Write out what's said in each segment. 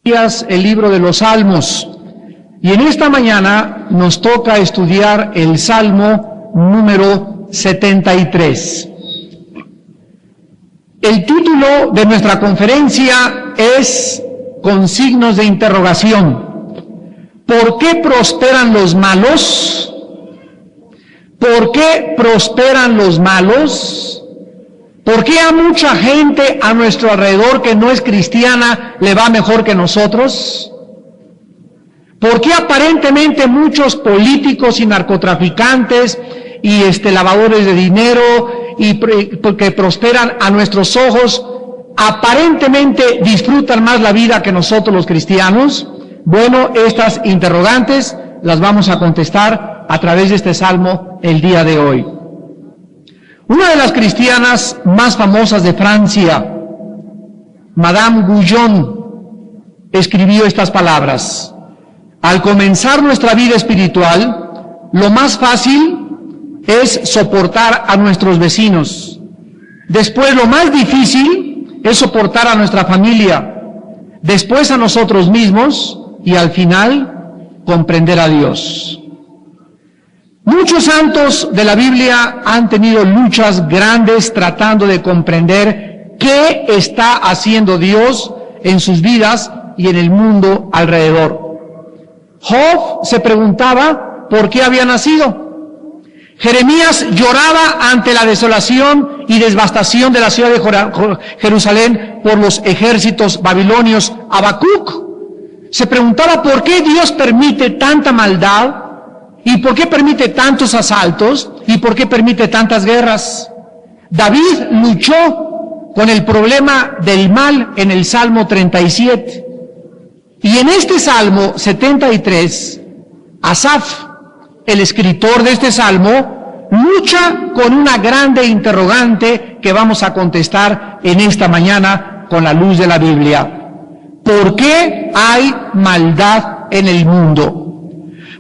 el libro de los Salmos, y en esta mañana nos toca estudiar el Salmo número 73. El título de nuestra conferencia es con signos de interrogación. ¿Por qué prosperan los malos? ¿Por qué prosperan los malos? ¿Por qué a mucha gente a nuestro alrededor que no es cristiana le va mejor que nosotros? ¿Por qué aparentemente muchos políticos y narcotraficantes y lavadores de dinero y porque prosperan a nuestros ojos aparentemente disfrutan más la vida que nosotros los cristianos? Bueno, estas interrogantes las vamos a contestar a través de este salmo el día de hoy. Una de las cristianas más famosas de Francia, Madame Guyon, escribió estas palabras: al comenzar nuestra vida espiritual, lo más fácil es soportar a nuestros vecinos. Después, lo más difícil es soportar a nuestra familia. Después, a nosotros mismos y al final, comprender a Dios. Muchos santos de la Biblia han tenido luchas grandes tratando de comprender qué está haciendo Dios en sus vidas y en el mundo alrededor. Job se preguntaba por qué había nacido. Jeremías lloraba ante la desolación y devastación de la ciudad de Jerusalén por los ejércitos babilonios. Habacuc se preguntaba por qué Dios permite tanta maldad y por qué permite tantos asaltos y por qué permite tantas guerras. David luchó con el problema del mal en el Salmo 37. Y en este Salmo 73, Asaf, el escritor de este Salmo, lucha con una grande interrogante que vamos a contestar en esta mañana con la luz de la Biblia. ¿Por qué hay maldad en el mundo?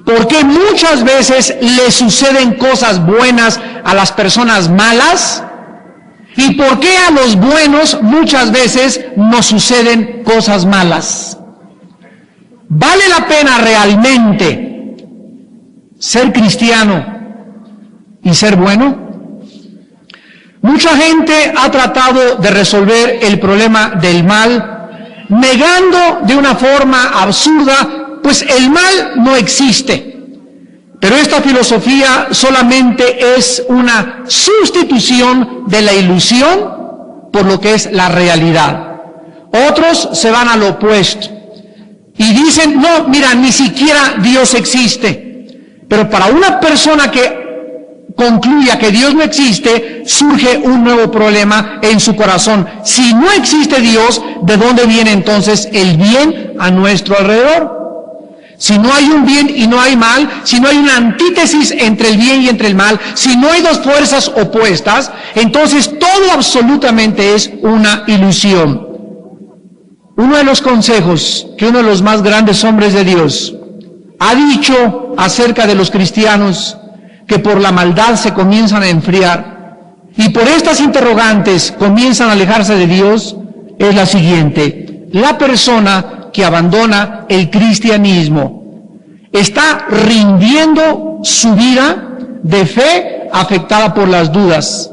¿Por qué muchas veces le suceden cosas buenas a las personas malas? ¿Y por qué a los buenos muchas veces nos suceden cosas malas? ¿Vale la pena realmente ser cristiano y ser bueno? Mucha gente ha tratado de resolver el problema del mal negando de una forma absurda, pues el mal no existe. Pero esta filosofía solamente es una sustitución de la ilusión por lo que es la realidad. Otros se van al opuesto y dicen, no, mira, ni siquiera Dios existe. Pero para una persona que concluya que Dios no existe, surge un nuevo problema en su corazón. Si no existe Dios, ¿de dónde viene entonces el bien a nuestro alrededor? Si no hay un bien y no hay mal, si no hay una antítesis entre el bien y entre el mal, si no hay dos fuerzas opuestas, entonces todo absolutamente es una ilusión. Uno de los consejos que uno de los más grandes hombres de Dios ha dicho acerca de los cristianos que por la maldad se comienzan a enfriar y por estas interrogantes comienzan a alejarse de Dios, es la siguiente: la persona que abandona el cristianismo está rindiendo su vida de fe afectada por las dudas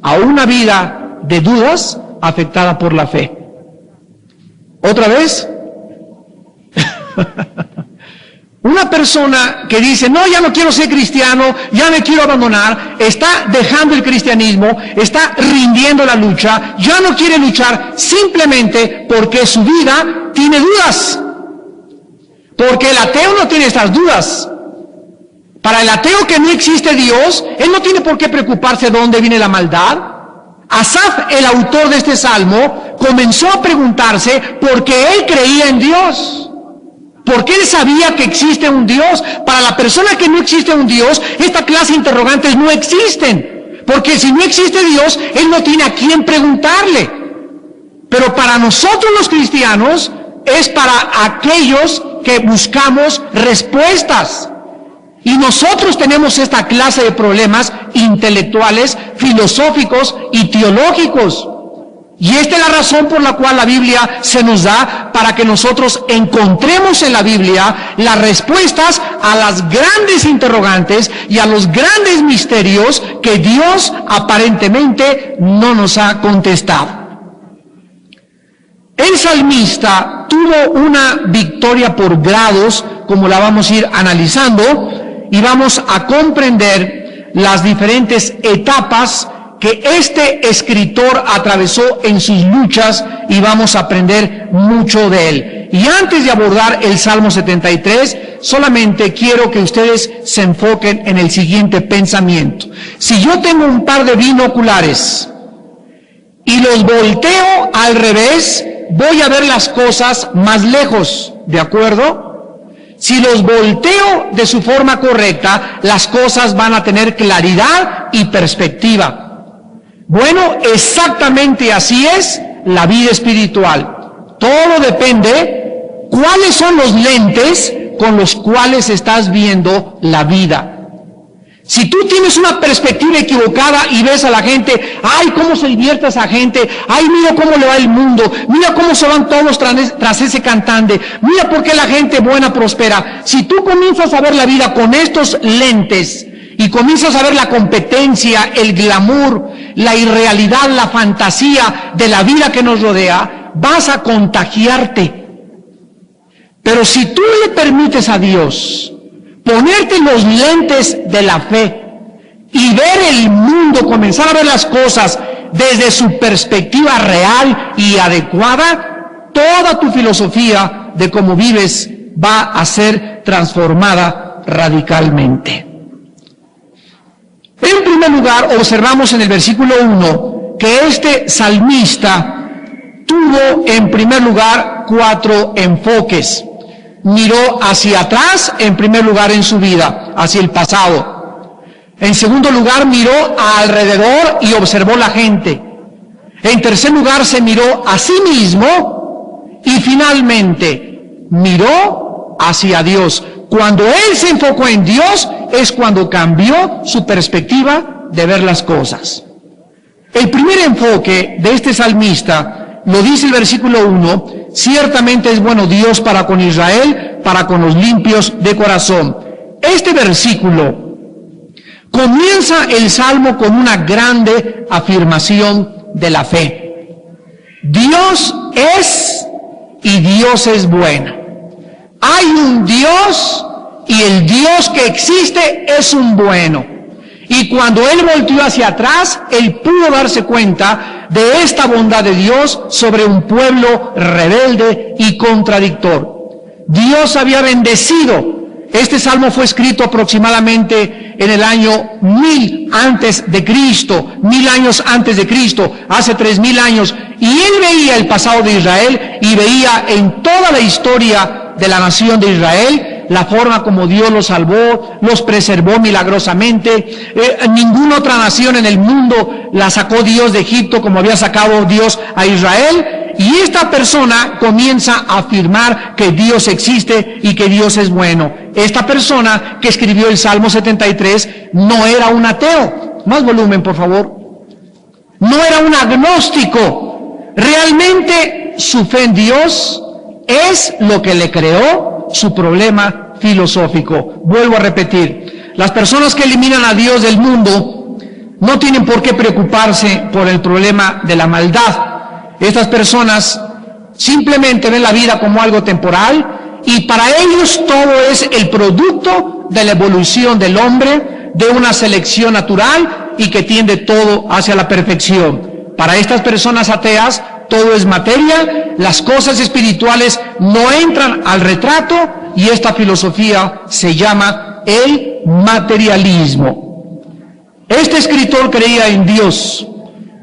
a una vida de dudas afectada por la fe. ¿Otra vez? Una persona que dice, no, ya no quiero ser cristiano, ya me quiero abandonar, está dejando el cristianismo, está rindiendo la lucha, ya no quiere luchar simplemente porque su vida tiene dudas. Porque el ateo no tiene estas dudas. Para el ateo que no existe Dios, él no tiene por qué preocuparse de dónde viene la maldad. Asaf, el autor de este salmo, comenzó a preguntarse por qué él creía en Dios. Porque él sabía que existe un Dios. Para la persona que no existe un Dios, esta clase de interrogantes no existen. Porque si no existe Dios, él no tiene a quién preguntarle. Pero para nosotros los cristianos, es para aquellos que buscamos respuestas. Y nosotros tenemos esta clase de problemas intelectuales, filosóficos y teológicos. Y esta es la razón por la cual la Biblia se nos da para que nosotros encontremos en la Biblia las respuestas a las grandes interrogantes y a los grandes misterios que Dios aparentemente no nos ha contestado. El salmista tuvo una victoria por grados, como la vamos a ir analizando, y vamos a comprender las diferentes etapas que este escritor atravesó en sus luchas, y vamos a aprender mucho de él. Y antes de abordar el Salmo 73, solamente quiero que ustedes se enfoquen en el siguiente pensamiento. Si yo tengo un par de binoculares y los volteo al revés, voy a ver las cosas más lejos, ¿de acuerdo? Si los volteo de su forma correcta, las cosas van a tener claridad y perspectiva. Bueno, exactamente así es la vida espiritual. Todo depende cuáles son los lentes con los cuales estás viendo la vida. Si tú tienes una perspectiva equivocada y ves a la gente, ¡ay, cómo se divierte esa gente! ¡Ay, mira cómo le va el mundo! ¡Mira cómo se van todos tras ese cantante! ¡Mira por qué la gente buena prospera! Si tú comienzas a ver la vida con estos lentes y comienzas a ver la competencia, el glamour, la irrealidad, la fantasía de la vida que nos rodea, vas a contagiarte. Pero si tú le permites a Dios ponerte los lentes de la fe y ver el mundo, comenzar a ver las cosas desde su perspectiva real y adecuada, toda tu filosofía de cómo vives va a ser transformada radicalmente. En primer lugar, observamos en el versículo 1 que este salmista tuvo en primer lugar 4 enfoques. Miró hacia atrás, en primer lugar en su vida, hacia el pasado. En segundo lugar, miró alrededor y observó la gente. En tercer lugar, se miró a sí mismo y finalmente miró hacia Dios. Cuando él se enfocó en Dios es cuando cambió su perspectiva de ver las cosas. El primer enfoque de este salmista, lo dice el versículo 1, ciertamente es bueno Dios para con Israel, para con los limpios de corazón. Este versículo comienza el Salmo con una grande afirmación de la fe. Dios es y Dios es bueno. Hay un Dios y el Dios que existe es un bueno. Y cuando él volteó hacia atrás, él pudo darse cuenta de esta bondad de Dios sobre un pueblo rebelde y contradictor. Dios había bendecido. Este salmo fue escrito aproximadamente en el año 1000 antes de Cristo, 1000 años antes de Cristo, hace 3000 años. Y él veía el pasado de Israel y veía en toda la historia de la nación de Israel la forma como Dios los salvó, los preservó milagrosamente. Ninguna otra nación en el mundo la sacó Dios de Egipto como había sacado Dios a Israel. Y esta persona comienza a afirmar que Dios existe y que Dios es bueno. Esta persona que escribió el Salmo 73 no era un ateo. Más volumen, por favor. No era un agnóstico. Realmente su fe en Dios es lo que le creó su problema filosófico. Vuelvo a repetir, las personas que eliminan a Dios del mundo no tienen por qué preocuparse por el problema de la maldad. Estas personas simplemente ven la vida como algo temporal y para ellos todo es el producto de la evolución del hombre, de una selección natural y que tiende todo hacia la perfección. Para estas personas ateas, todo es materia, las cosas espirituales no entran al retrato y esta filosofía se llama el materialismo. Este escritor creía en Dios,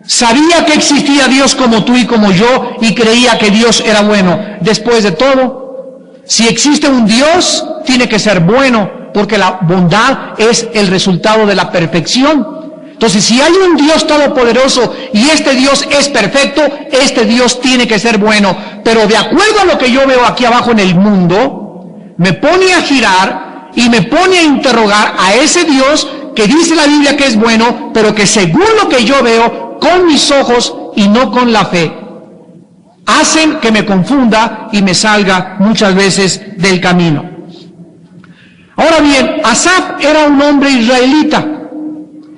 sabía que existía Dios como tú y como yo y creía que Dios era bueno. Después de todo, si existe un Dios, tiene que ser bueno porque la bondad es el resultado de la perfección. Entonces, si hay un Dios todopoderoso y este Dios es perfecto, este Dios tiene que ser bueno. Pero de acuerdo a lo que yo veo aquí abajo en el mundo, me pone a girar y me pone a interrogar a ese Dios que dice la Biblia que es bueno, pero que según lo que yo veo con mis ojos y no con la fe. Hacen que me confunda y me salga muchas veces del camino. Ahora bien, Asaf era un hombre israelita,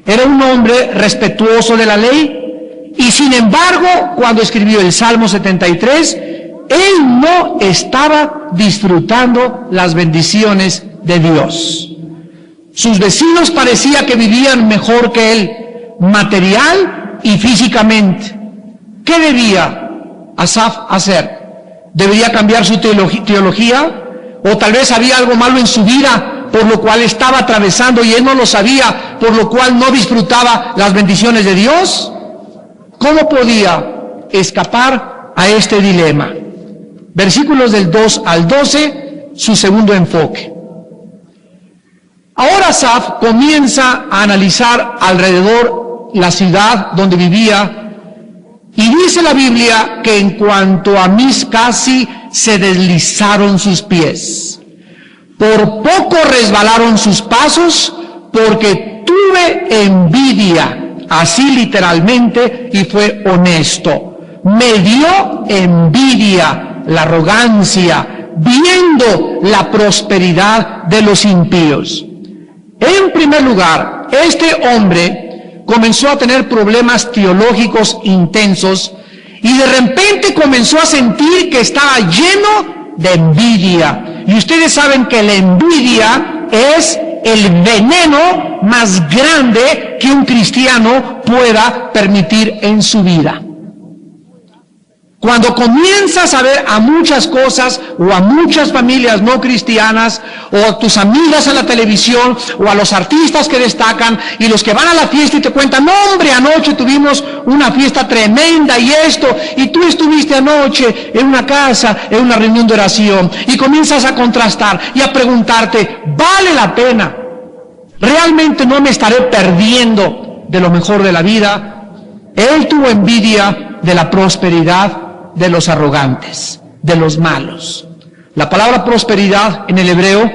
era un hombre respetuoso de la ley, y sin embargo, cuando escribió el Salmo 73, él no estaba disfrutando las bendiciones de Dios. Sus vecinos parecía que vivían mejor que él, material y físicamente. ¿Qué debía Asaf hacer? ¿Debería cambiar su teología? ¿O tal vez había algo malo en su vida por lo cual estaba atravesando y él no lo sabía, por lo cual no disfrutaba las bendiciones de Dios? ¿Cómo podía escapar a este dilema? Versículos del 2 al 12, su segundo enfoque. Ahora Asaf comienza a analizar alrededor la ciudad donde vivía, y dice la Biblia que en cuanto a mí casi se deslizaron sus pies. Por poco resbalaron sus pasos, porque tuve envidia, así literalmente, y fue honesto. Me dio envidia, la arrogancia, viendo la prosperidad de los impíos. En primer lugar, este hombre comenzó a tener problemas teológicos intensos y de repente comenzó a sentir que estaba lleno de envidia. Y ustedes saben que la envidia es el veneno más grande que un cristiano pueda permitir en su vida. Cuando comienzas a ver a muchas cosas o a muchas familias no cristianas o a tus amigas en la televisión o a los artistas que destacan y los que van a la fiesta y te cuentan, no hombre, anoche tuvimos una fiesta tremenda y esto, y tú estuviste anoche en una casa, en una reunión de oración, y comienzas a contrastar y a preguntarte, ¿vale la pena? ¿Realmente no me estaré perdiendo de lo mejor de la vida? Él tuvo envidia de la prosperidad de los arrogantes, de los malos. La palabra prosperidad en el hebreo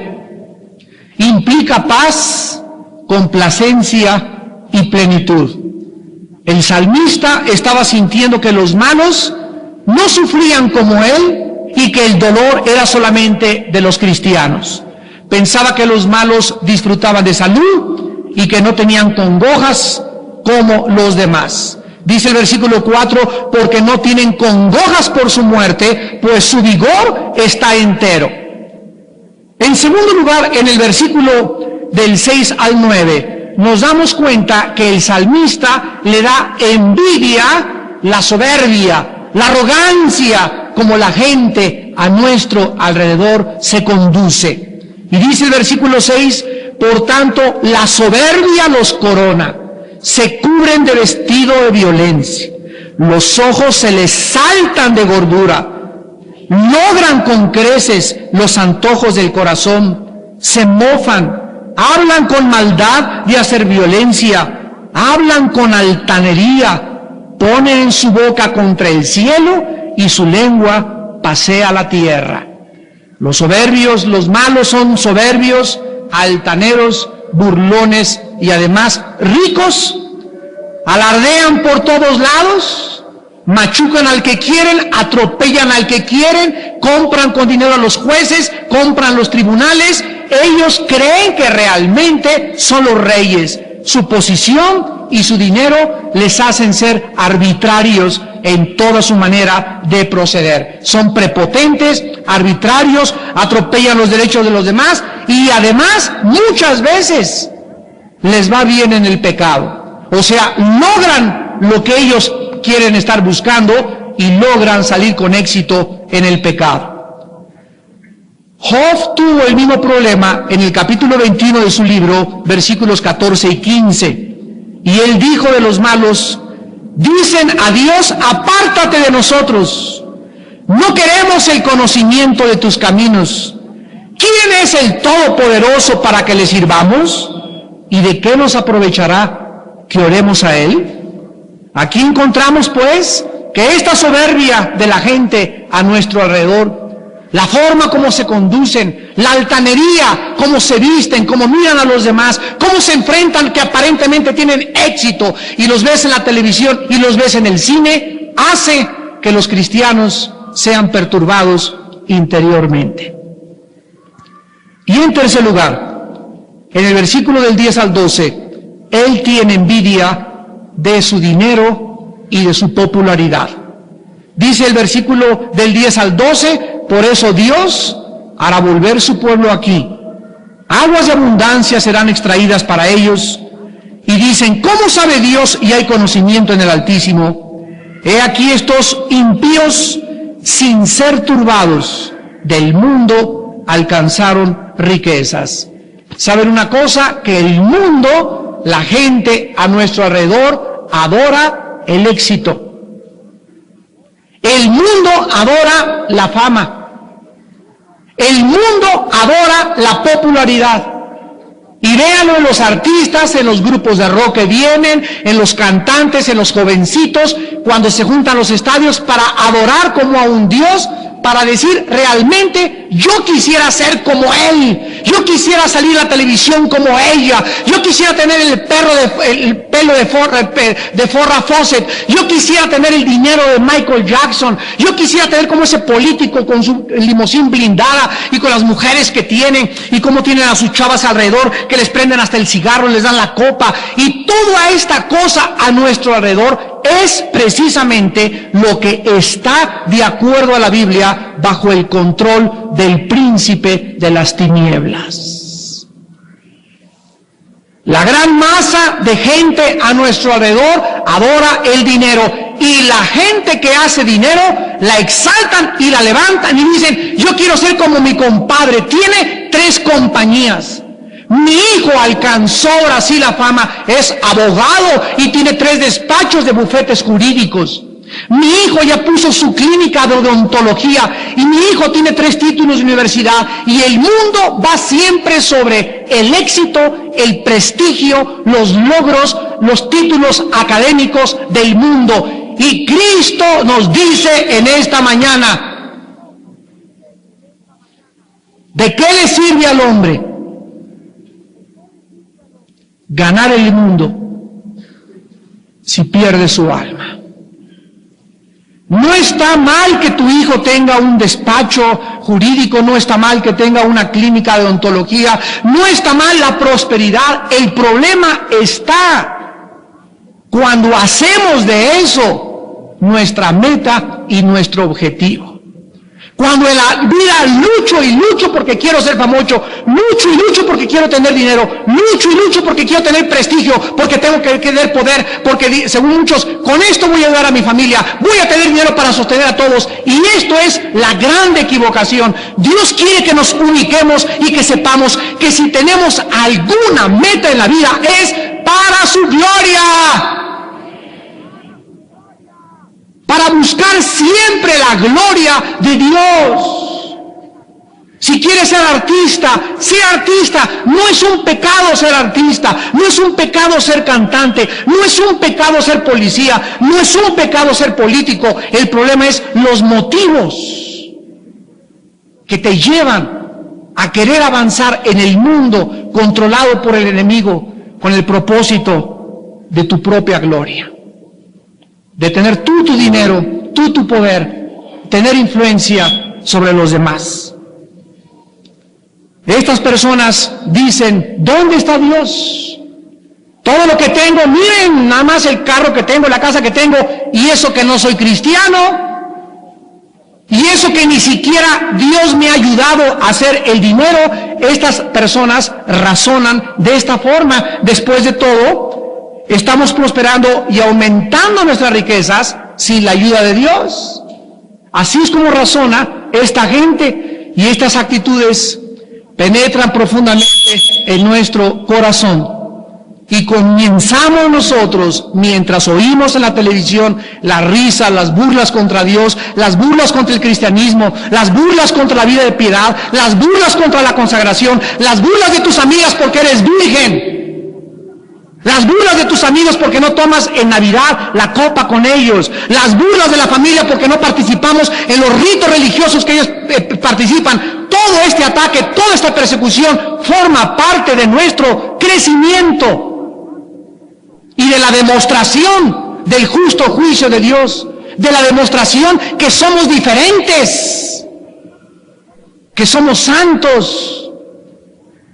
implica paz, complacencia y plenitud. El salmista estaba sintiendo que los malos no sufrían como él y que el dolor era solamente de los cristianos. Pensaba que los malos disfrutaban de salud y que no tenían congojas como los demás. Dice el versículo 4, porque no tienen congojas por su muerte, pues su vigor está entero. En segundo lugar, en el versículo del 6 al 9, nos damos cuenta que el salmista le da envidia, la soberbia, la arrogancia, como la gente a nuestro alrededor se conduce. Y dice el versículo 6, por tanto, la soberbia los corona. Se cubren de vestido de violencia, los ojos se les saltan de gordura, logran con creces los antojos del corazón, se mofan, hablan con maldad de hacer violencia, hablan con altanería, ponen en su boca contra el cielo y su lengua pasea la tierra. Los soberbios, los malos son soberbios, altaneros, burlones y además ricos, alardean por todos lados, machucan al que quieren, atropellan al que quieren, compran con dinero a los jueces, compran los tribunales. Ellos creen que realmente son los reyes. Su posición y su dinero les hacen ser arbitrarios en toda su manera de proceder. Son prepotentes, arbitrarios, atropellan los derechos de los demás y además muchas veces les va bien en el pecado. O sea, logran lo que ellos quieren estar buscando y logran salir con éxito en el pecado. Job tuvo el mismo problema en el capítulo 21 de su libro, versículos 14 y 15. Y él dijo de los malos, dicen a Dios, apártate de nosotros. No queremos el conocimiento de tus caminos. ¿Quién es el Todopoderoso para que le sirvamos? ¿Y de qué nos aprovechará que oremos a Él? Aquí encontramos, pues, que esta soberbia de la gente a nuestro alrededor, la forma como se conducen, la altanería, cómo se visten, cómo miran a los demás, cómo se enfrentan que aparentemente tienen éxito y los ves en la televisión y los ves en el cine, hace que los cristianos sean perturbados interiormente. Y en tercer lugar, en el versículo del 10 al 12, él tiene envidia de su dinero y de su popularidad. Dice el versículo del 10 al 12, por eso Dios hará volver su pueblo aquí. Aguas de abundancia serán extraídas para ellos. Y dicen, ¿cómo sabe Dios y hay conocimiento en el Altísimo? He aquí estos impíos, sin ser turbados del mundo, alcanzaron riquezas. ¿Saben una cosa? Que el mundo, la gente a nuestro alrededor, adora el éxito. El mundo adora la fama. El mundo adora la popularidad. Y véanlo en los artistas, en los grupos de rock que vienen, en los cantantes, en los jovencitos, cuando se juntan los estadios para adorar como a un Dios, para decir realmente, yo quisiera ser como él, yo quisiera salir a la televisión como ella, yo quisiera tener el pelo de Farrah Fawcett, yo quisiera tener el dinero de Michael Jackson, yo quisiera tener como ese político con su limusín blindada y con las mujeres que tienen y cómo tienen a sus chavas alrededor que les prenden hasta el cigarro, les dan la copa y toda esta cosa a nuestro alrededor es precisamente lo que está de acuerdo a la Biblia bajo el control del príncipe de las tinieblas. La gran masa de gente a nuestro alrededor adora el dinero y la gente que hace dinero la exaltan y la levantan y dicen, yo quiero ser como mi compadre, tiene 3 compañías. Mi hijo alcanzó ahora sí la fama, es abogado y tiene 3 despachos de bufetes jurídicos. Mi hijo ya puso su clínica de odontología y mi hijo tiene 3 títulos de universidad y el mundo va siempre sobre el éxito, el prestigio, los logros, los títulos académicos del mundo. Y Cristo nos dice en esta mañana, ¿de qué le sirve al hombre ganar el mundo si pierde su alma? No está mal que tu hijo tenga un despacho jurídico, no está mal que tenga una clínica de odontología, no está mal la prosperidad. El problema está cuando hacemos de eso nuestra meta y nuestro objetivo. Cuando en la vida lucho y lucho porque quiero ser famoso, lucho y lucho porque quiero tener dinero, lucho y lucho porque quiero tener prestigio, porque tengo que tener poder, porque según muchos, con esto voy a ayudar a mi familia, voy a tener dinero para sostener a todos. Y esto es la grande equivocación. Dios quiere que nos ubiquemos y que sepamos que si tenemos alguna meta en la vida es para su gloria. Para buscar siempre la gloria de Dios. Si quieres ser artista, sé artista. No es un pecado ser artista, no es un pecado ser cantante, no es un pecado ser policía, no es un pecado ser político. El problema es los motivos que te llevan a querer avanzar en el mundo controlado por el enemigo con el propósito de tu propia gloria. De tener tú tu dinero, tú tu poder, tener influencia sobre los demás. Estas personas dicen, ¿dónde está Dios? Todo lo que tengo, miren nada más el carro que tengo, la casa que tengo, y eso que no soy cristiano, y eso que ni siquiera Dios me ha ayudado a hacer el dinero. Estas personas razonan de esta forma. Después de todo, estamos prosperando y aumentando nuestras riquezas sin la ayuda de Dios. Así es como razona esta gente, y estas actitudes penetran profundamente en nuestro corazón. Y comenzamos nosotros, mientras oímos en la televisión la risa, las burlas contra Dios, las burlas contra el cristianismo, las burlas contra la vida de piedad, las burlas contra la consagración, las burlas de tus amigas porque eres virgen, las burlas de tus amigos porque no tomas en Navidad la copa con ellos, las burlas de la familia porque no participamos en los ritos religiosos que ellos participan. Todo este ataque, toda esta persecución forma parte de nuestro crecimiento y de la demostración del justo juicio de Dios. de la demostración que somos diferentes, que somos santos,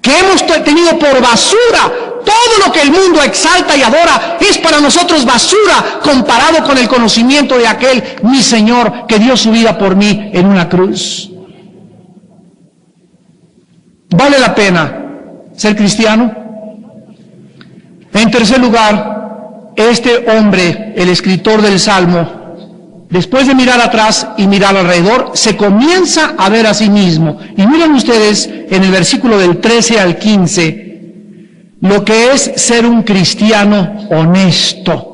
que hemos tenido por basura todo lo que el mundo exalta y adora. Es para nosotros basura comparado con el conocimiento de aquel, mi Señor, que dio su vida por mí en una cruz. ¿Vale la pena ser cristiano? En tercer lugar, este hombre, el escritor del Salmo, después de mirar atrás y mirar alrededor, se comienza a ver a sí mismo. Y miren ustedes en el versículo del 13 al 15, lo que es ser un cristiano honesto.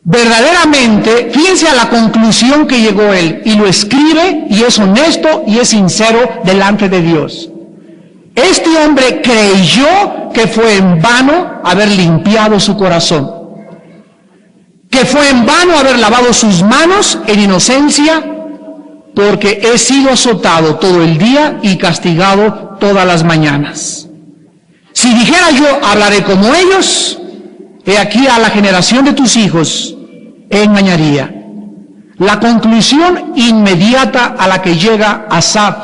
Verdaderamente, fíjense a la conclusión que llegó él, y lo escribe, y es honesto, y es sincero delante de Dios. Este hombre creyó que fue en vano haber limpiado su corazón, que fue en vano haber lavado sus manos en inocencia, porque he sido azotado todo el día y castigado todas las mañanas. Si dijera yo, hablaré como ellos, he aquí a la generación de tus hijos engañaría. La conclusión inmediata a la que llega Asaf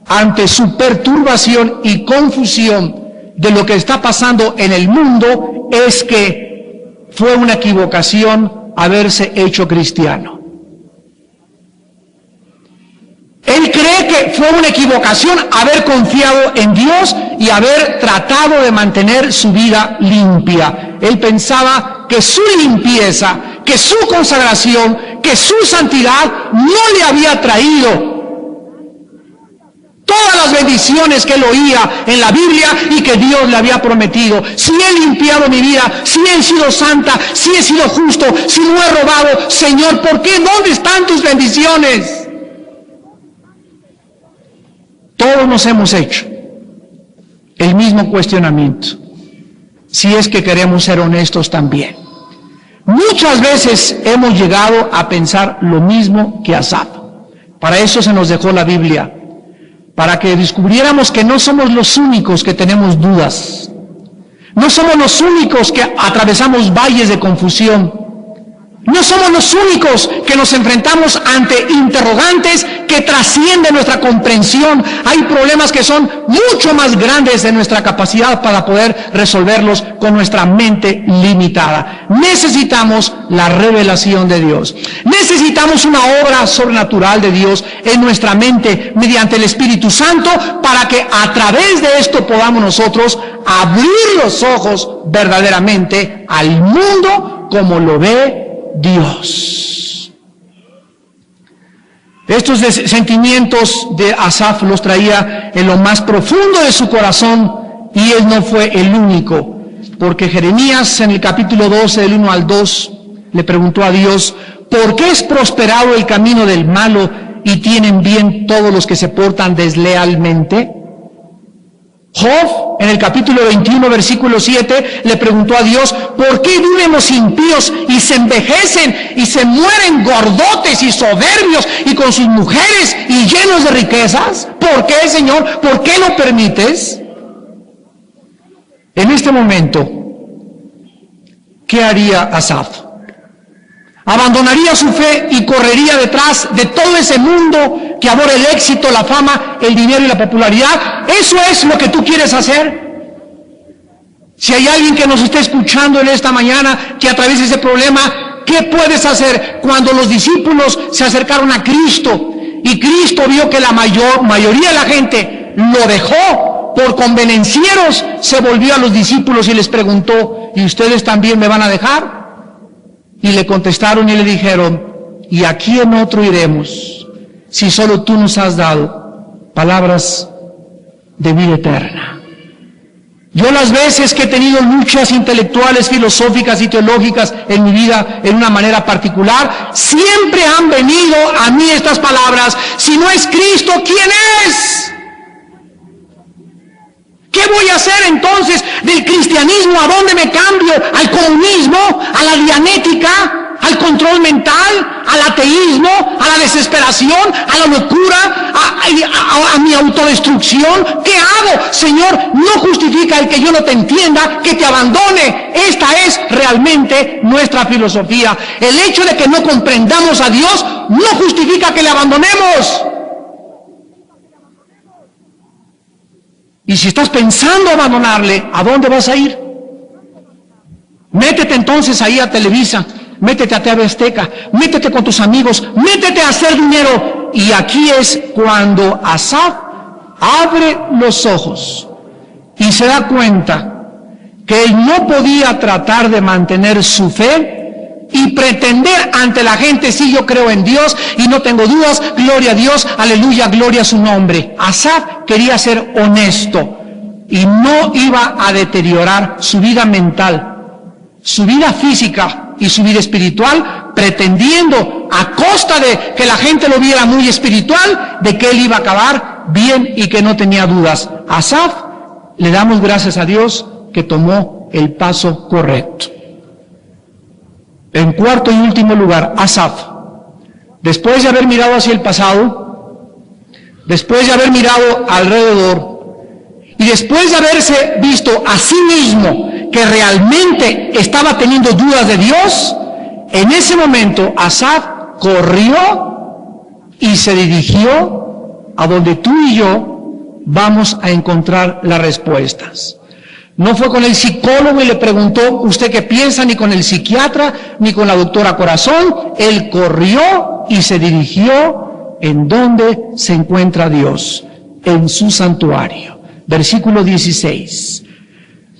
ante su perturbación y confusión de lo que está pasando en el mundo es que fue una equivocación haberse hecho cristiano. Él cree que fue una equivocación haber confiado en Dios y haber tratado de mantener su vida limpia. Él pensaba que su limpieza, que su consagración, que su santidad no le había traído todas las bendiciones que él oía en la Biblia y que Dios le había prometido. Si he limpiado mi vida, si he sido santa, si he sido justo, si no he robado, Señor, ¿por qué? ¿Dónde están tus bendiciones? Todos nos hemos hecho el mismo cuestionamiento, si es que queremos ser honestos también. Muchas veces hemos llegado a pensar lo mismo que Asaf. Para eso se nos dejó la Biblia, para que descubriéramos que no somos los únicos que tenemos dudas, no somos los únicos que atravesamos valles de confusión, no somos los únicos que nos enfrentamos ante interrogantes que trascienden nuestra comprensión. Hay problemas que son mucho más grandes de nuestra capacidad para poder resolverlos con nuestra mente limitada. Necesitamos la revelación de Dios. Necesitamos una obra sobrenatural de Dios en nuestra mente mediante el Espíritu Santo para que a través de esto podamos nosotros abrir los ojos verdaderamente al mundo como lo ve Dios. Estos sentimientos de Asaf los traía en lo más profundo de su corazón, y él no fue el único, porque Jeremías en el capítulo 12 del 1 al 2 le preguntó a Dios: ¿por qué es prosperado el camino del malo y tienen bien todos los que se portan deslealmente? Job, en el capítulo 21, versículo 7, le preguntó a Dios: ¿por qué viven los impíos y se envejecen y se mueren gordotes y soberbios y con sus mujeres y llenos de riquezas? ¿Por qué, Señor? ¿Por qué lo permites? En este momento, ¿qué haría Asaf? Abandonaría su fe y correría detrás de todo ese mundo que adora el éxito, la fama, el dinero y la popularidad. ¿Eso es lo que tú quieres hacer? Si hay alguien que nos esté escuchando en esta mañana que atraviesa ese problema, ¿qué puedes hacer? Cuando los discípulos se acercaron a Cristo y Cristo vio que la mayoría de la gente lo dejó por convenencieros, se volvió a los discípulos y les preguntó: ¿y ustedes también me van a dejar? Y le contestaron y le dijeron: ¿y a quién otro iremos, si solo tú nos has dado palabras de vida eterna? Yo las veces que he tenido luchas intelectuales, filosóficas y teológicas en mi vida, en una manera particular, siempre han venido a mí estas palabras: si no es Cristo, ¿quién es? ¿Qué voy a hacer entonces del cristianismo? ¿A dónde me cambio? ¿Al comunismo? ¿A la dianética? al control mental, al ateísmo, a la desesperación, a la locura, a mi autodestrucción. ¿Qué hago? Señor, no justifica el que yo no te entienda, que te abandone. Esta es realmente nuestra filosofía. El hecho de que no comprendamos a Dios no justifica que le abandonemos. Y si estás pensando abandonarle, ¿a dónde vas a ir? Métete entonces ahí a Televisa, métete a TV Azteca, métete con tus amigos, métete a hacer dinero. Y aquí es cuando Asaf abre los ojos y se da cuenta que él no podía tratar de mantener su fe y pretender ante la gente, sí, yo creo en Dios y no tengo dudas, gloria a Dios, aleluya, gloria a su nombre. Asaf quería ser honesto y no iba a deteriorar su vida mental, su vida física y su vida espiritual, pretendiendo a costa de que la gente lo viera muy espiritual, de que él iba a acabar bien y que no tenía dudas. Asaf, le damos gracias a Dios que tomó el paso correcto. En cuarto y último lugar, Asaf, después de haber mirado hacia el pasado, después de haber mirado alrededor, y después de haberse visto a sí mismo que realmente estaba teniendo dudas de Dios, en ese momento Asaf corrió y se dirigió a donde tú y yo vamos a encontrar las respuestas. No fue con el psicólogo y le preguntó, ¿usted qué piensa? Ni con el psiquiatra, ni con la doctora Corazón. Él corrió y se dirigió en donde se encuentra Dios, en su santuario. Versículo 16.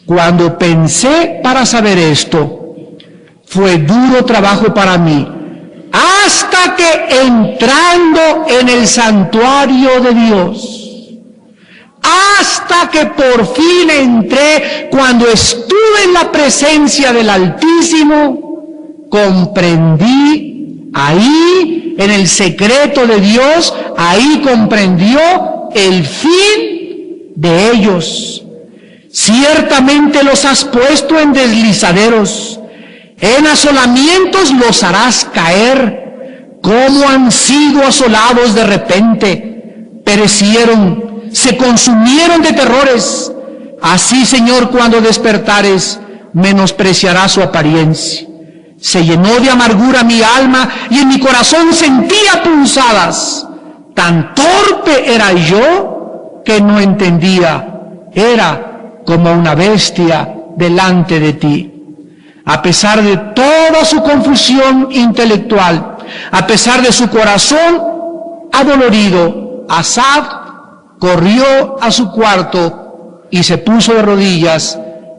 Cuando pensé para saber esto, fue duro trabajo para mí, hasta que entrando en el santuario de Dios, hasta que por fin entré, cuando estuve en la presencia del Altísimo, comprendí ahí, en el secreto de Dios, ahí comprendió el fin de ellos. Ciertamente los has puesto en deslizaderos, en asolamientos los harás caer, como han sido asolados de repente, perecieron, se consumieron de terrores. Así, Señor, cuando despertares, menospreciará su apariencia. Se llenó de amargura mi alma y en mi corazón sentía punzadas. Tan torpe era yo que no entendía. Era como una bestia delante de ti. A pesar de toda su confusión intelectual, a pesar de su corazón adolorido, Asaf corrió a su cuarto y se puso de rodillas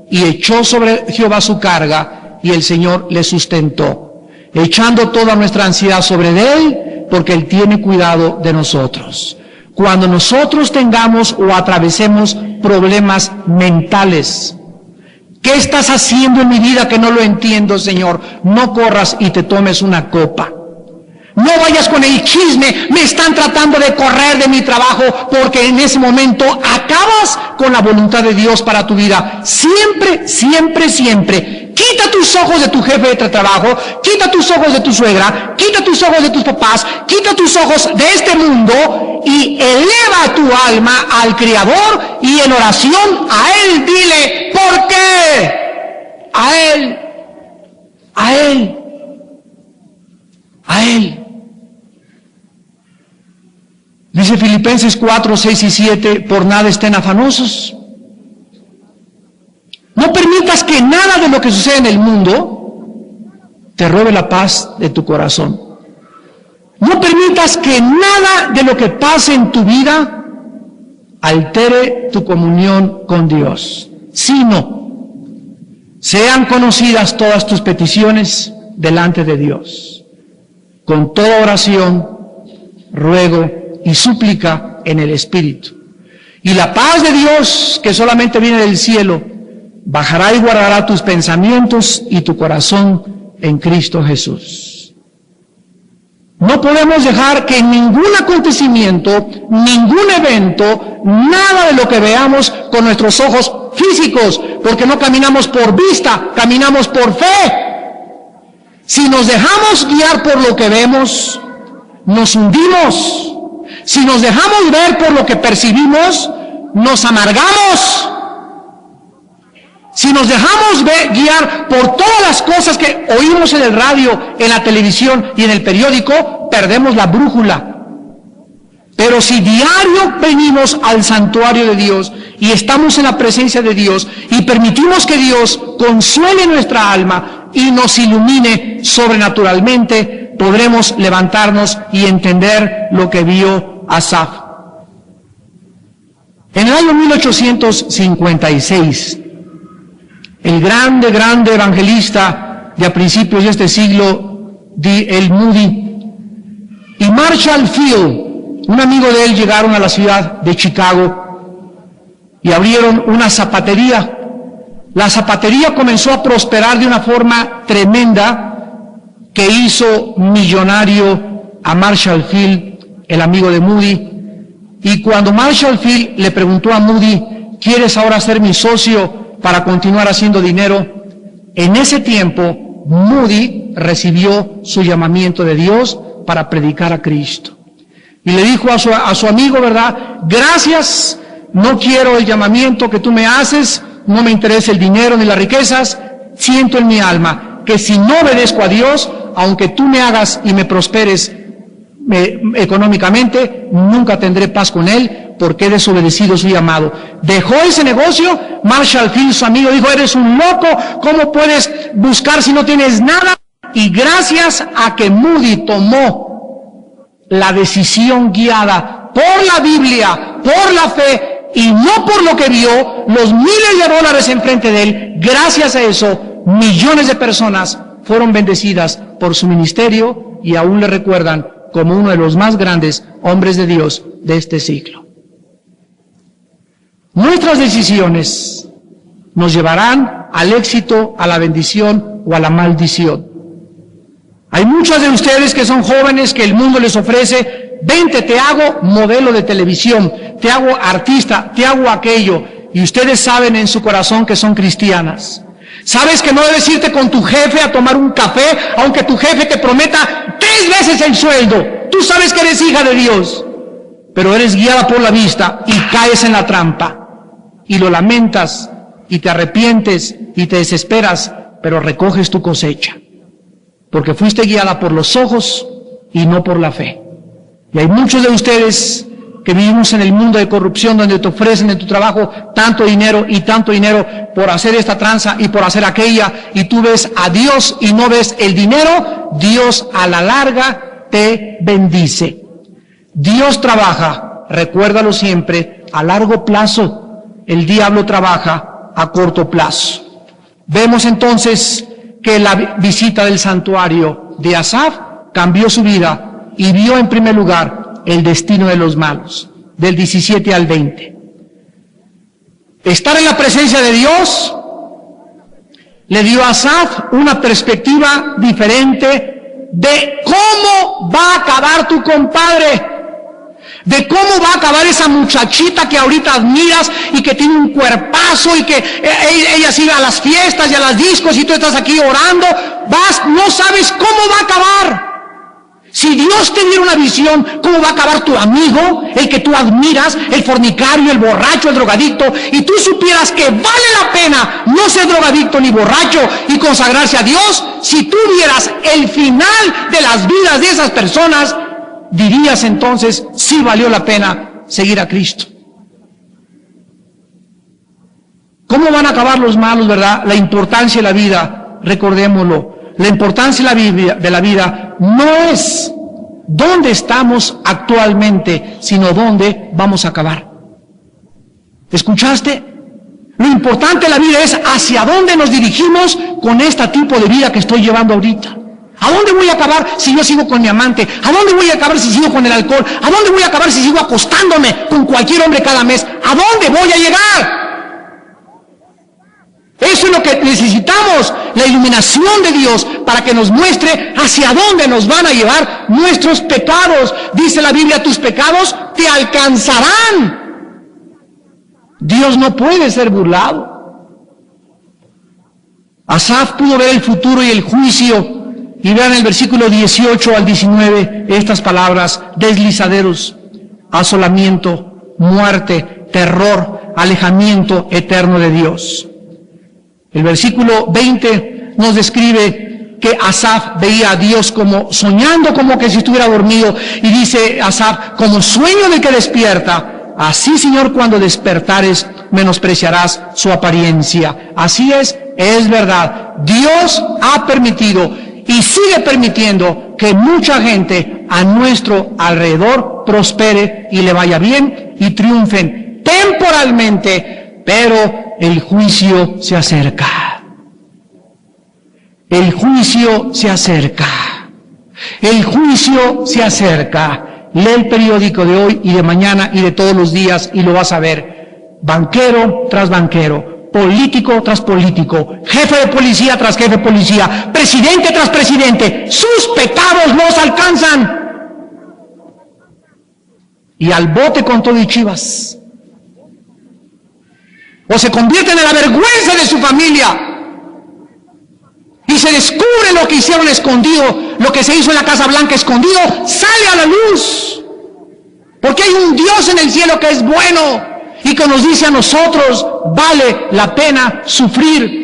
y echó sobre Jehová su carga y el Señor le sustentó, echando toda nuestra ansiedad sobre él, porque él tiene cuidado de nosotros. Cuando nosotros tengamos o atravesemos problemas mentales, ¿qué estás haciendo en mi vida que no lo entiendo, Señor? No corras y te tomes una copa. No vayas con el chisme, me están tratando de correr de mi trabajo, porque en ese momento acabas con la voluntad de Dios para tu vida. Siempre, siempre, siempre. Quita tus ojos de tu jefe de trabajo, quita tus ojos de tu suegra, quita tus ojos de tus papás, quita tus ojos de este mundo y eleva tu alma al Creador y en oración a Él dile, ¿por qué? A Él, a Él, a Él. Dice Filipenses 4, 6 y 7, por nada estén afanosos. No permitas que nada de lo que sucede en el mundo te robe la paz de tu corazón. No permitas que nada de lo que pase en tu vida altere tu comunión con Dios, sino sean conocidas todas tus peticiones delante de Dios, con toda oración, ruego y súplica en el Espíritu. Y la paz de Dios, que solamente viene del cielo, bajará y guardará tus pensamientos y tu corazón en Cristo Jesús. No podemos dejar que ningún acontecimiento, ningún evento, nada de lo que veamos con nuestros ojos físicos, porque no caminamos por vista, caminamos por fe. Si nos dejamos guiar por lo que vemos, nos hundimos. Si nos dejamos ver por lo que percibimos, nos amargamos. Si nos dejamos guiar por todas las cosas que oímos en el radio, en la televisión y en el periódico, perdemos la brújula. Pero si diario venimos al santuario de Dios y estamos en la presencia de Dios y permitimos que Dios consuele nuestra alma y nos ilumine sobrenaturalmente, podremos levantarnos y entender lo que vio Asaf. En el año 1856, el grande evangelista de a principios de este siglo, D.L. Moody, y Marshall Field, un amigo de él, llegaron a la ciudad de Chicago y abrieron una zapatería. La zapatería comenzó a prosperar de una forma tremenda que hizo millonario a Marshall Field, el amigo de Moody. Y cuando Marshall Field le preguntó a Moody, ¿quieres ahora ser mi socio para continuar haciendo dinero? En ese tiempo, Moody recibió su llamamiento de Dios para predicar a Cristo. Y le dijo a su amigo, ¿verdad? Gracias, no quiero el llamamiento que tú me haces, no me interesa el dinero ni las riquezas, siento en mi alma que si no obedezco a Dios, aunque tú me hagas y me prosperes económicamente, nunca tendré paz con Él, porque he desobedecido su llamado. Dejó ese negocio. Marshall Field, su amigo, dijo, eres un loco, ¿cómo puedes buscar si no tienes nada? Y gracias a que Moody tomó la decisión guiada por la Biblia, por la fe y no por lo que vio, los miles de dólares enfrente de él, gracias a eso, millones de personas fueron bendecidas por su ministerio y aún le recuerdan como uno de los más grandes hombres de Dios de este siglo. Nuestras decisiones nos llevarán al éxito, a la bendición o a la maldición. Hay muchos de ustedes que son jóvenes que el mundo les ofrece, vente, te hago modelo de televisión, te hago artista, te hago aquello, y ustedes saben en su corazón que son cristianas. Sabes que no debes irte con tu jefe a tomar un café, aunque tu jefe te prometa 3 veces el sueldo. Tú sabes que eres hija de Dios, pero eres guiada por la vista y caes en la trampa, y lo lamentas, y te arrepientes, y te desesperas, pero recoges tu cosecha. Porque fuiste guiada por los ojos y no por la fe. Y hay muchos de ustedes que vivimos en el mundo de corrupción donde te ofrecen en tu trabajo tanto dinero y tanto dinero por hacer esta tranza y por hacer aquella, y tú ves a Dios y no ves el dinero. Dios a la larga te bendice. Dios trabaja, recuérdalo siempre, a largo plazo. El diablo trabaja a corto plazo. Vemos entonces que la visita del santuario de Asaf cambió su vida y vio en primer lugar el destino de los malos, del 17 al 20. Estar en la presencia de Dios le dio a Asaf una perspectiva diferente de cómo va a acabar tu compadre, de cómo va a acabar esa muchachita que ahorita admiras y que tiene un cuerpazo y que ella sigue a las fiestas y a las discos y tú estás aquí orando, no sabes cómo va a acabar. Si Dios te diera una visión, ¿cómo va a acabar tu amigo, el que tú admiras, el fornicario, el borracho, el drogadicto, y tú supieras que vale la pena no ser drogadicto ni borracho y consagrarse a Dios? Si tú vieras el final de las vidas de esas personas, dirías entonces, sí valió la pena seguir a Cristo. ¿Cómo van a acabar los malos, verdad? La importancia de la vida, recordémoslo, la importancia de la vida no es dónde estamos actualmente, sino dónde vamos a acabar. ¿Escuchaste? Lo importante de la vida es hacia dónde nos dirigimos con este tipo de vida que estoy llevando ahorita. ¿A dónde voy a acabar si yo sigo con mi amante? ¿A dónde voy a acabar si sigo con el alcohol? ¿A dónde voy a acabar si sigo acostándome con cualquier hombre cada mes? ¿A dónde voy a llegar? Eso es lo que necesitamos, la iluminación de Dios para que nos muestre hacia dónde nos van a llevar nuestros pecados. Dice la Biblia, tus pecados te alcanzarán. Dios no puede ser burlado. Asaf pudo ver el futuro y el juicio Y vean el versículo 18 al 19, estas palabras: deslizaderos, asolamiento, muerte, terror, alejamiento eterno de Dios. El versículo 20 nos describe que Asaf veía a Dios como soñando, como que si estuviera dormido, y dice Asaf: como sueño de que despierta, así, Señor, cuando despertares, menospreciarás su apariencia. Así es verdad. Dios ha permitido y sigue permitiendo que mucha gente a nuestro alrededor prospere y le vaya bien y triunfen temporalmente, pero el juicio se acerca. El juicio se acerca. El juicio se acerca. Lee el periódico de hoy y de mañana y de todos los días y lo vas a ver. Banquero tras banquero, político tras político, jefe de policía tras jefe de policía, presidente tras presidente, sus pecados los alcanzan. Y al bote con todo y chivas. O se convierten en la vergüenza de su familia. Y se descubre lo que hicieron escondido, lo que se hizo en la Casa Blanca escondido, sale a la luz. Porque hay un Dios en el cielo que es bueno y que nos dice a nosotros: vale la pena sufrir.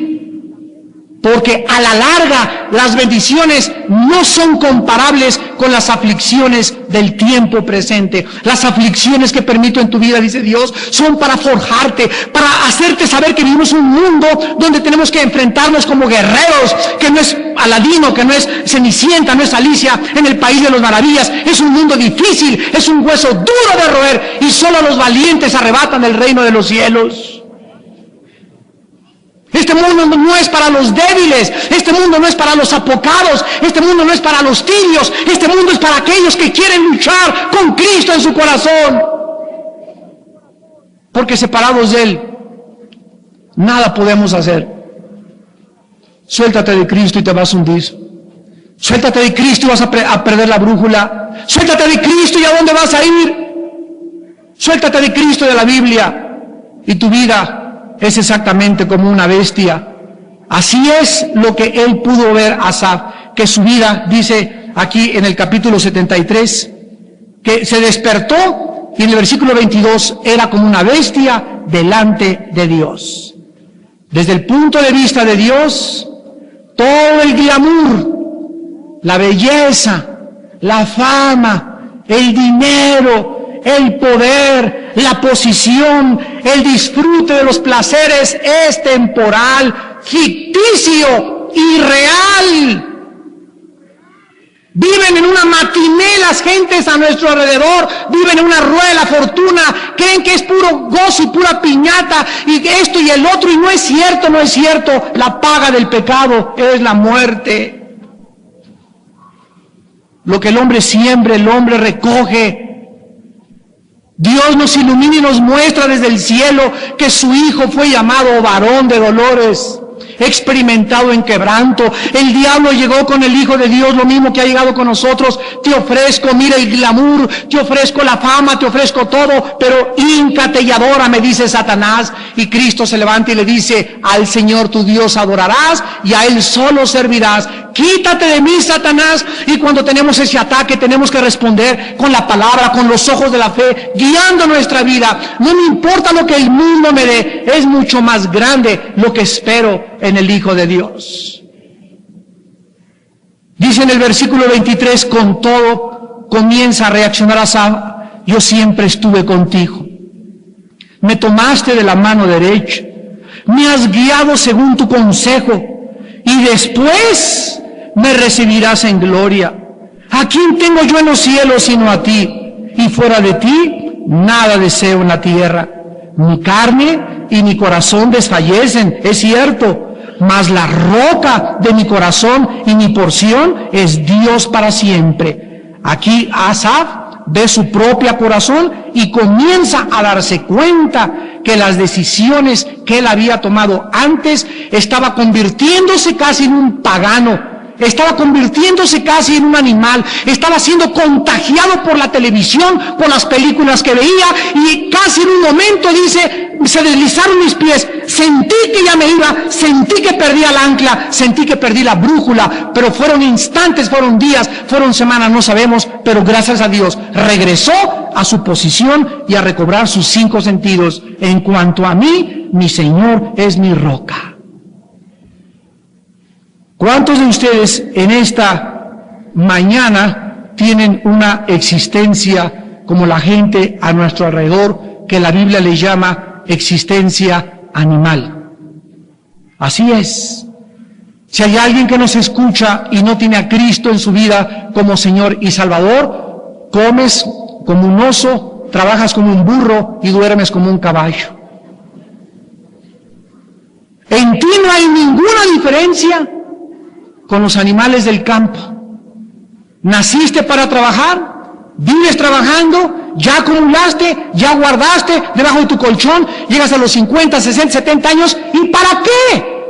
Porque a la larga las bendiciones no son comparables con las aflicciones del tiempo presente. Las aflicciones que permito en tu vida, dice Dios, son para forjarte, para hacerte saber que vivimos un mundo donde tenemos que enfrentarnos como guerreros, que no es Aladino, que no es Cenicienta, no es Alicia en el país de las maravillas. Es un mundo difícil, es un hueso duro de roer, y solo los valientes arrebatan el reino de los cielos. Este mundo no es para los débiles, este mundo no es para los apocados, este mundo no es para los tibios, este mundo es para aquellos que quieren luchar con Cristo en su corazón. Porque separados de Él, nada podemos hacer. Suéltate de Cristo y te vas a hundir. Suéltate de Cristo y vas a perder la brújula. Suéltate de Cristo y ¿a dónde vas a ir? Suéltate de Cristo y de la Biblia y tu vida es exactamente como una bestia. Así es lo que él pudo ver a Asaf, que su vida, dice aquí en el capítulo 73, que se despertó y en el versículo 22 era como una bestia delante de Dios. Desde el punto de vista de Dios, todo el glamour, la belleza, la fama, el dinero, el poder, la posición, el disfrute de los placeres es temporal, ficticio, irreal. Viven en una matiné las gentes a nuestro alrededor, viven en una rueda de la fortuna, creen que es puro gozo y pura piñata y esto y el otro, y no es cierto, no es cierto. La paga del pecado es la muerte. Lo que el hombre siembra, el hombre recoge. Dios nos ilumina y nos muestra desde el cielo que su Hijo fue llamado varón de dolores, experimentado en quebranto. El diablo llegó con el Hijo de Dios, lo mismo que ha llegado con nosotros. Te ofrezco, mira el glamour, te ofrezco la fama, te ofrezco todo, pero híncate y adora, me dice Satanás. Y Cristo se levanta y le dice: al Señor tu Dios adorarás y a Él solo servirás. Quítate de mí, Satanás. Y cuando tenemos ese ataque, tenemos que responder con la palabra, con los ojos de la fe, guiando nuestra vida. No me importa lo que el mundo me dé, es mucho más grande lo que espero en el Hijo de Dios. Dice en el versículo 23, con todo comienza a reaccionar Asaf: yo siempre estuve contigo, me tomaste de la mano derecha, me has guiado según tu consejo, y después me recibirás en gloria. ¿A quién tengo yo en los cielos sino a ti? Y fuera de ti nada deseo en la tierra. Mi carne y mi corazón desfallecen, es cierto, mas la roca de mi corazón y mi porción es Dios para siempre. Aquí Asaf ve su propio corazón y comienza a darse cuenta que las decisiones que él había tomado antes estaba convirtiéndose casi en un pagano, estaba convirtiéndose casi en un animal, estaba siendo contagiado por la televisión, por las películas que veía, y casi en un momento dice: se deslizaron mis pies, sentí que ya me iba, sentí que perdía el ancla, sentí que perdí la brújula, pero fueron instantes, fueron días, fueron semanas, no sabemos, pero gracias a Dios regresó a su posición y a recobrar sus 5 sentidos. En cuanto a mí, mi Señor es mi roca. ¿Cuántos de ustedes en esta mañana tienen una existencia como la gente a nuestro alrededor, que la Biblia le llama existencia animal? Así es. Si hay alguien que nos escucha y no tiene a Cristo en su vida como Señor y Salvador, comes como un oso, trabajas como un burro y duermes como un caballo. En ti no hay ninguna diferencia con los animales del campo. Naciste para trabajar, vives trabajando, ya acumulaste, ya guardaste debajo de tu colchón, llegas a los 50, 60, 70 años, ¿y para qué?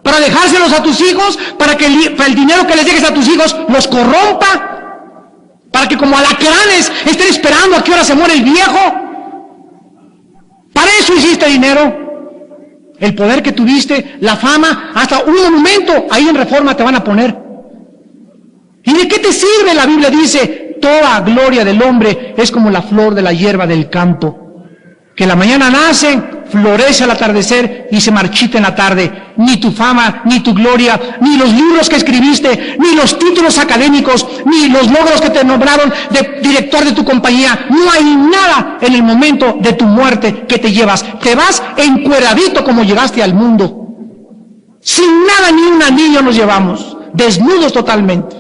¿Para dejárselos a tus hijos? ¿Para que el dinero que les dejes a tus hijos los corrompa? ¿Para que como alacranes estén esperando a qué hora se muere el viejo? ¿Para eso hiciste dinero? El poder que tuviste, la fama, hasta un monumento ahí en Reforma te van a poner. ¿Y de qué te sirve? La Biblia dice, toda gloria del hombre es como la flor de la hierba del campo, que la mañana nace, florece al atardecer y se marchita en la tarde. Ni tu fama, ni tu gloria, ni los libros que escribiste, ni los títulos académicos, ni los logros que te nombraron de director de tu compañía, no hay nada en el momento de tu muerte que te llevas. Te vas encueradito como llegaste al mundo. Sin nada ni un anillo nos llevamos, desnudos totalmente,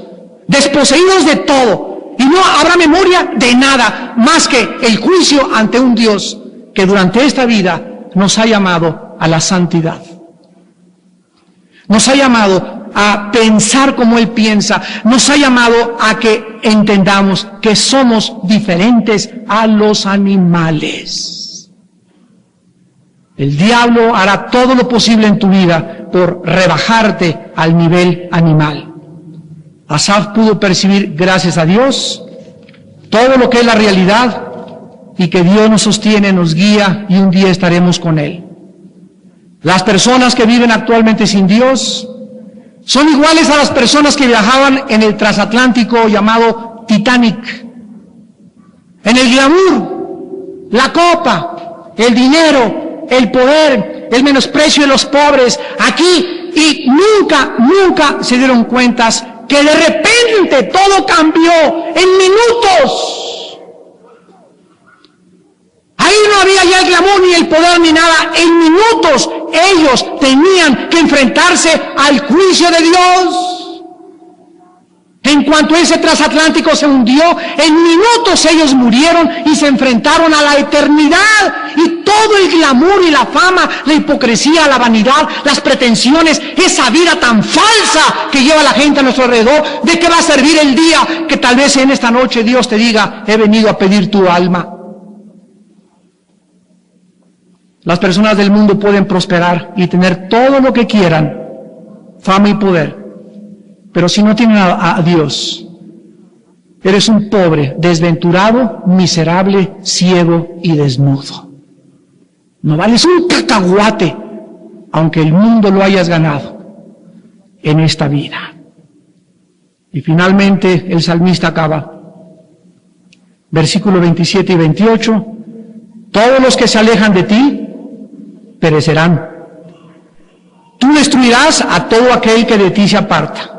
desposeídos de todo, y no habrá memoria de nada más que el juicio ante un Dios que durante esta vida nos ha llamado a la santidad. Nos ha llamado a pensar como Él piensa. Nos ha llamado a que entendamos que somos diferentes a los animales. El diablo hará todo lo posible en tu vida por rebajarte al nivel animal. Asaf pudo percibir, gracias a Dios, todo lo que es la realidad, y que Dios nos sostiene, nos guía, y un día estaremos con Él. Las personas que viven actualmente sin Dios son iguales a las personas que viajaban en el transatlántico llamado Titanic. En el glamour, la copa, el dinero, el poder, el menosprecio de los pobres, aquí, y nunca se dieron cuenta que de repente todo cambió en minutos. Ahí no había ya el glamour ni el poder ni nada. En minutos ellos tenían que enfrentarse al juicio de Dios. En cuanto ese transatlántico se hundió, en minutos ellos murieron y se enfrentaron a la eternidad. Y todo el glamour y la fama, la hipocresía, la vanidad, las pretensiones, esa vida tan falsa que lleva la gente a nuestro alrededor, ¿de qué va a servir el día que tal vez en esta noche Dios te diga, he venido a pedir tu alma? Las personas del mundo pueden prosperar y tener todo lo que quieran, fama y poder, pero si no tienen a Dios, eres un pobre, desventurado, miserable, ciego y desnudo. No vales un cacahuate, aunque el mundo lo hayas ganado en esta vida. Y finalmente el salmista acaba, versículos 27 y 28, todos los que se alejan de ti perecerán. Tú destruirás a todo aquel que de ti se aparta.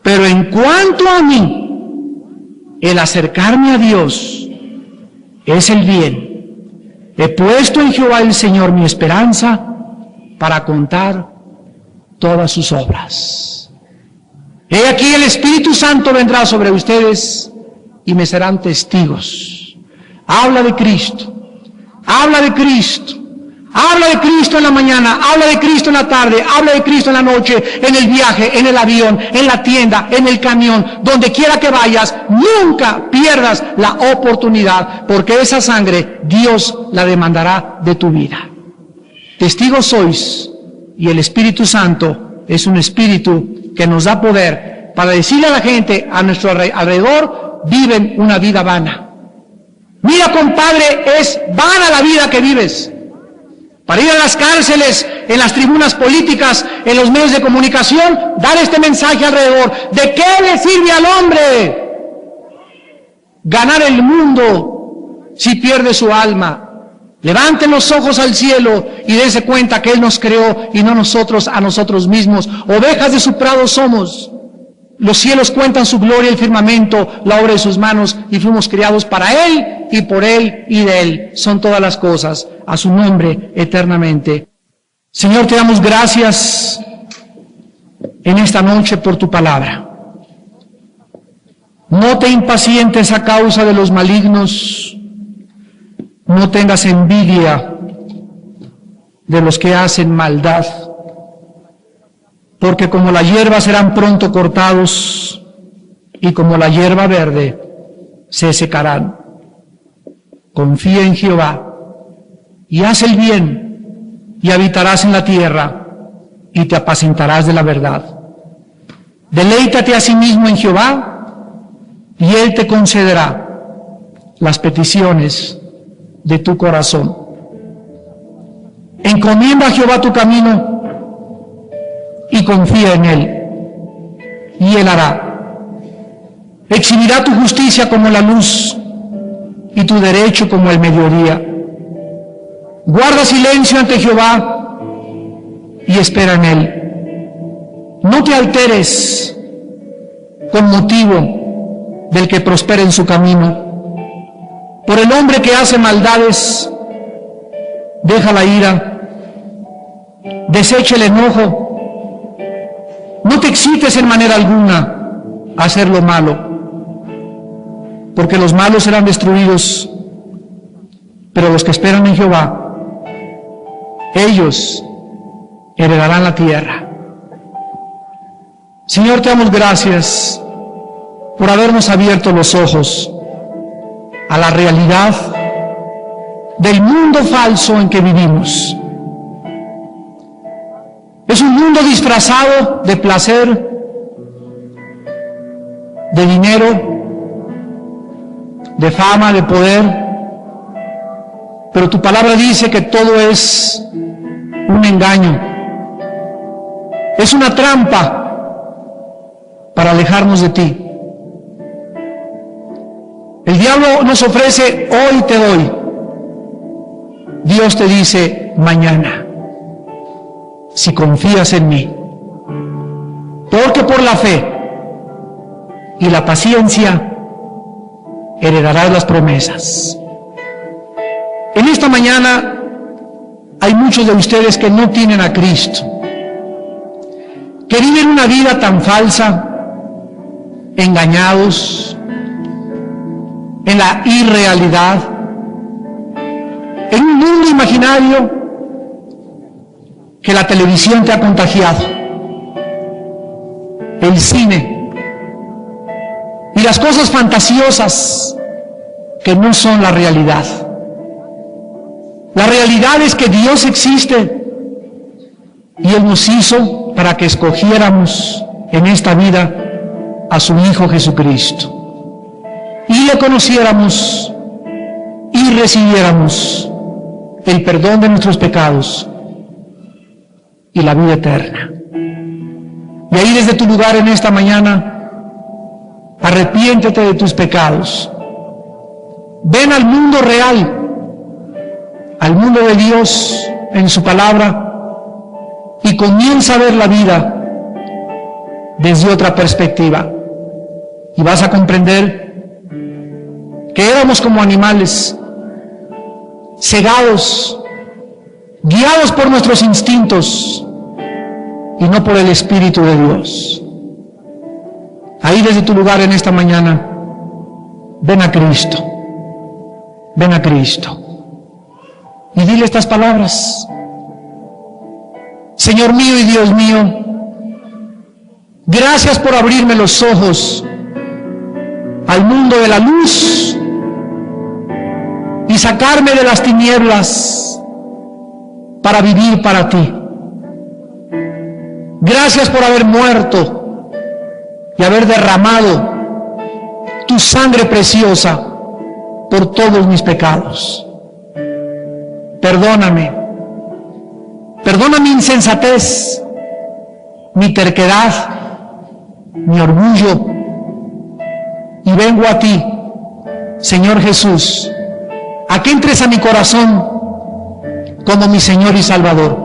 Pero en cuanto a mí, el acercarme a Dios es el bien. He puesto en Jehová el Señor mi esperanza para contar todas sus obras. He aquí el Espíritu Santo vendrá sobre ustedes y me serán testigos. Habla de Cristo. Habla de Cristo. Habla de Cristo en la mañana, habla de Cristo en la tarde, habla de Cristo en la noche, en el viaje, en el avión, en la tienda, en el camión, donde quiera que vayas, nunca pierdas la oportunidad, porque esa sangre Dios la demandará de tu vida. Testigos sois, y el Espíritu Santo es un espíritu que nos da poder para decirle a la gente a nuestro alrededor, viven una vida vana. Mira, compadre, es vana la vida que vives. para ir a las cárceles, en las tribunas políticas, en los medios de comunicación, dar este mensaje alrededor. ¿De qué le sirve al hombre ganar el mundo si pierde su alma? Levanten los ojos al cielo y dense cuenta que Él nos creó y no nosotros a nosotros mismos. Ovejas de su prado somos. Los cielos cuentan su gloria, el firmamento, la obra de sus manos, y fuimos criados para Él y por Él y de Él. Son todas las cosas, a su nombre eternamente. Señor, te damos gracias en esta noche por tu palabra. No te impacientes a causa de los malignos, no tengas envidia de los que hacen maldad, porque como la hierba serán pronto cortados, y como la hierba verde se secarán. Confía en Jehová, y haz el bien, y habitarás en la tierra, y te apacentarás de la verdad. Deleítate a sí mismo en Jehová, y Él te concederá las peticiones de tu corazón. Encomienda a Jehová tu camino, y confía en Él, y Él hará. Exhibirá tu justicia como la luz, y tu derecho como el mediodía. Guarda silencio ante Jehová, y espera en Él. No te alteres con motivo del que prospera en su camino. Por el hombre que hace maldades, deja la ira, desecha el enojo. No te excites en manera alguna a hacer lo malo, porque los malos serán destruidos, pero los que esperan en Jehová, ellos heredarán la tierra. Señor, te damos gracias por habernos abierto los ojos a la realidad del mundo falso en que vivimos. Es un mundo disfrazado de placer, de dinero, de fama, de poder, pero tu palabra dice que todo es un engaño, es una trampa para alejarnos de ti. El diablo nos ofrece: hoy te doy. Dios te dice: mañana, si confías en mí. Porque por la fe y la paciencia heredarás las promesas. En esta mañana hay muchos de ustedes que no tienen a Cristo, que viven una vida tan falsa, engañados en la irrealidad, en un mundo imaginario que la televisión te ha contagiado, el cine y las cosas fantasiosas que no son la realidad. La realidad es que Dios existe y Él nos hizo para que escogiéramos en esta vida a su Hijo Jesucristo y le conociéramos y recibiéramos el perdón de nuestros pecados y la vida eterna. Y ahí desde tu lugar en esta mañana, arrepiéntete de tus pecados. Ven al mundo real, al mundo de Dios en su palabra, y comienza a ver la vida desde otra perspectiva. Y vas a comprender que éramos como animales, cegados, guiados por nuestros instintos y no por el Espíritu de Dios. Ahí desde tu lugar en esta mañana, ven a Cristo, ven a Cristo y dile estas palabras: Señor mío y Dios mío, gracias por abrirme los ojos al mundo de la luz y sacarme de las tinieblas para vivir para ti. Gracias por haber muerto y haber derramado tu sangre preciosa por todos mis pecados. Perdóname Perdona mi insensatez, mi terquedad, mi orgullo, y vengo a ti, Señor Jesús, a que entres a mi corazón como mi Señor y Salvador.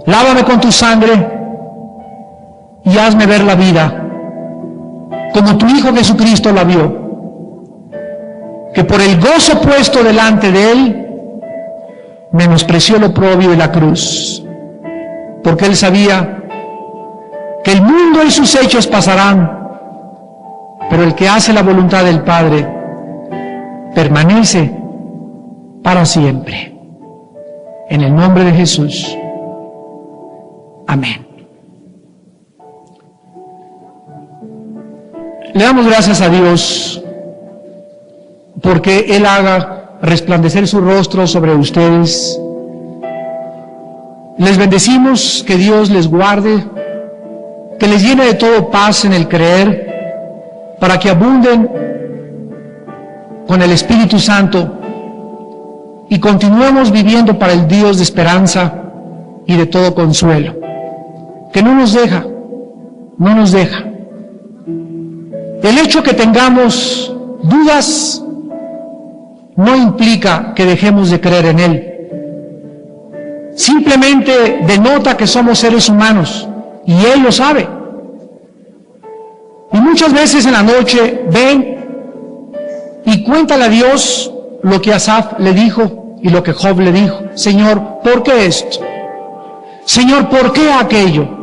Lávame con tu sangre y hazme ver la vida como tu Hijo Jesucristo la vio, que por el gozo puesto delante de él menospreció lo oprobio y la cruz, porque él sabía que el mundo y sus hechos pasarán, pero el que hace la voluntad del Padre permanece para siempre. En el nombre de Jesús. Amén. Le damos gracias a Dios porque Él haga resplandecer su rostro sobre ustedes. Les bendecimos, que Dios les guarde, que les llene de todo paz en el creer, para que abunden con el Espíritu Santo y continuemos viviendo para el Dios de esperanza y de todo consuelo, que no nos deja. El hecho que tengamos dudas no implica que dejemos de creer en Él. Simplemente denota que somos seres humanos y Él lo sabe. Y muchas veces en la noche ven y cuéntale a Dios lo que Asaf le dijo y lo que Job le dijo. Señor, ¿por qué esto? Señor, ¿por qué aquello?